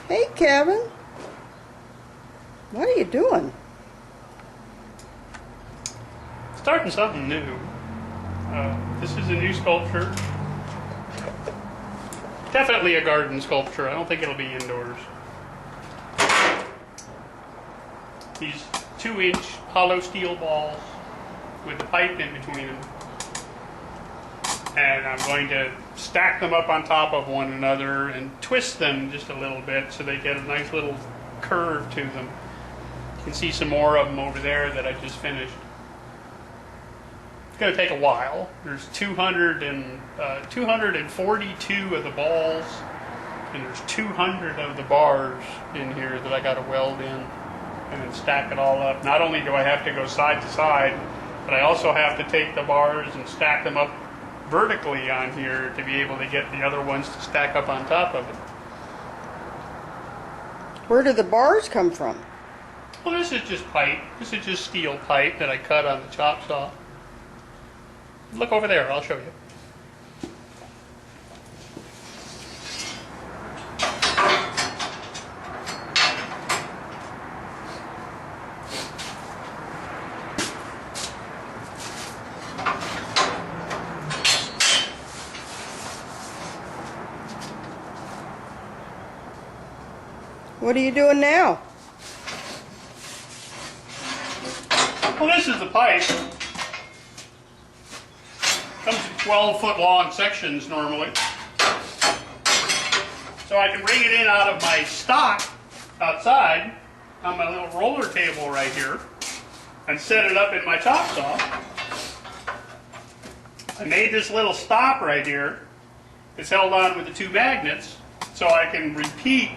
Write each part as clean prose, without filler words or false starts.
Hey, Kevin. What are you doing? Starting something new. This is a new sculpture. Definitely a garden sculpture. I don't think it'll be indoors. These 2-inch hollow steel balls with a pipe in between them. And I'm going to stack them up on top of one another and twist them just a little bit so they get a nice little curve to them. You can see some more of them over there that I just finished. It's going to take a while. There's 242 of the balls, and there's 200 of the bars in here that I got to weld in and then stack it all up. Not only do I have to go side to side, but I also have to take the bars and stack them up vertically on here to be able to get the other ones to stack up on top of it. Where do the bars come from? Well, this is just pipe. This is just steel pipe that I cut on the chop saw. Look over there, I'll show you. What are you doing now? Well, this is the pipe. Comes in 12-foot long sections normally. So I can bring it in out of my stock outside on my little roller table right here and set it up in my chop saw. I made this little stop right here. It's held on with the 2 magnets so I can repeat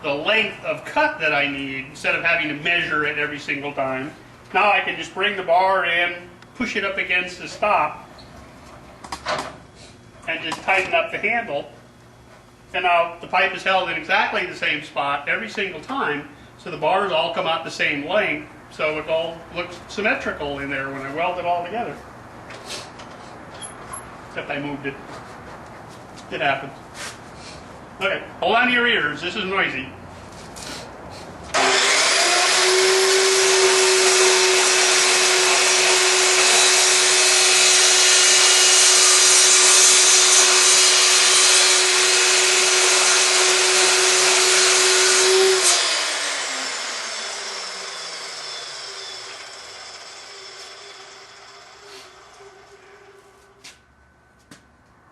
the length of cut that I need instead of having to measure it every single time. Now I can just bring the bar in, push it up against the stop, and just tighten up the handle. And now the pipe is held in exactly the same spot every single time, so the bars all come out the same length, so it all looks symmetrical in there when I weld it all together. Except I moved it. It happens. Okay, hold on to your ears, this is noisy.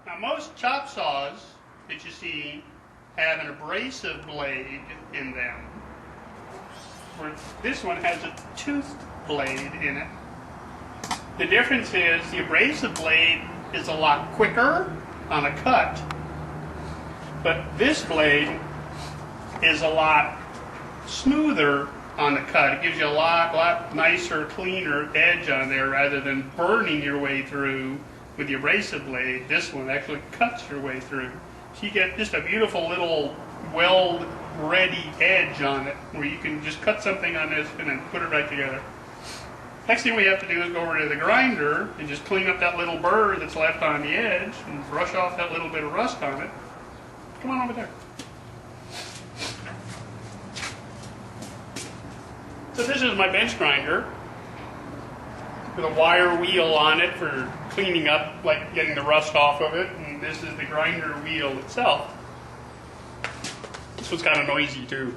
Now most chop saws that you see have an abrasive blade in them, where this one has a toothed blade in it. The difference is the abrasive blade is a lot quicker on a cut, but this blade is a lot smoother on the cut. It gives you a lot nicer, cleaner edge on there rather than burning your way through with the abrasive blade. This one actually cuts your way through. So you get just a beautiful little weld-ready edge on it where you can just cut something on this and then put it right together. Next thing we have to do is go over to the grinder and just clean up that little burr that's left on the edge and brush off that little bit of rust on it. Come on over there. So this is my bench grinder with a wire wheel on it for cleaning up, like getting the rust off of it, and this is the grinder wheel itself. This one's kind of noisy too.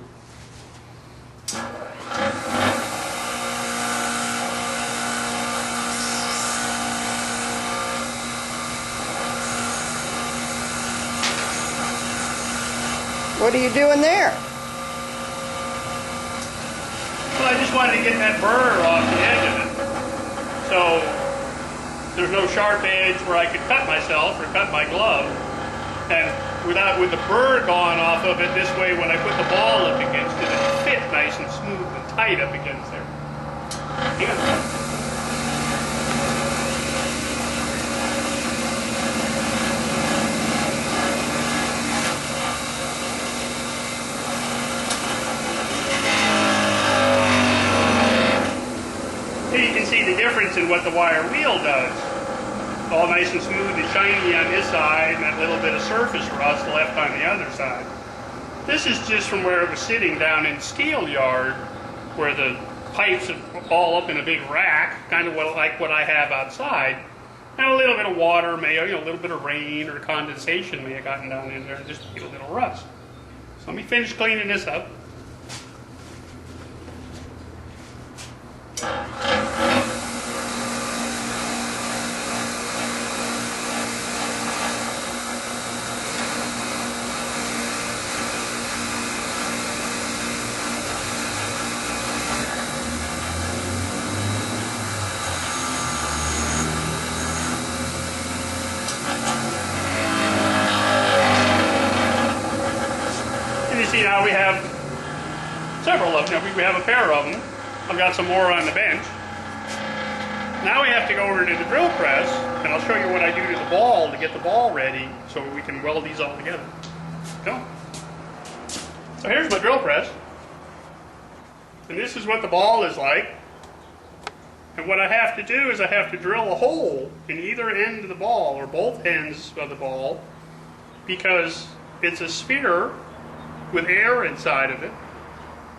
What are you doing there? Well, I just wanted to get that burr off the edge of it. So there's no sharp edge where I could cut myself or cut my glove. And with the burr gone off of it this way, when I put the ball up against it, it'll fit nice and smooth and tight up against there. Hang on. Here you can see the difference in what the wire wheel does. All nice and smooth and shiny on this side, and that little bit of surface rust left on the other side. This is just from where it was sitting down in steel yard, where the pipes are all up in a big rack, kind of like what I have outside. And a little bit of water may, a little bit of rain or condensation may have gotten down in there and just made a little rust. So let me finish cleaning this up. See, now we have several of them. We have a pair of them. I've got some more on the bench. Now we have to go over to the drill press, and I'll show you what I do to the ball to get the ball ready so we can weld these all together. Go. So here's my drill press. And this is what the ball is like. And what I have to do is I have to drill a hole in either end of the ball, or both ends of the ball, because it's a sphere with air inside of it,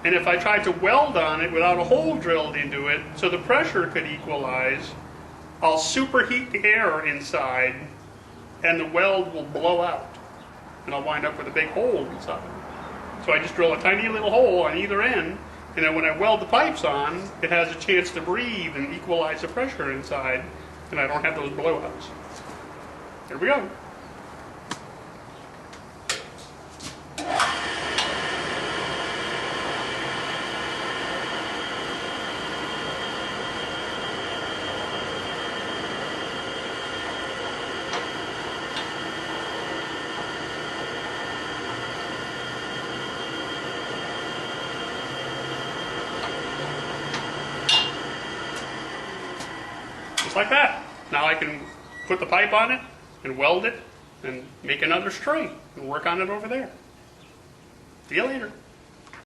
and if I tried to weld on it without a hole drilled into it so the pressure could equalize, I'll superheat the air inside and the weld will blow out and I'll wind up with a big hole inside. So I just drill a tiny little hole on either end, and then when I weld the pipes on, it has a chance to breathe and equalize the pressure inside, and I don't have those blowouts. There we go. Just like that. Now I can put the pipe on it and weld it and make another string and work on it over there. See you later.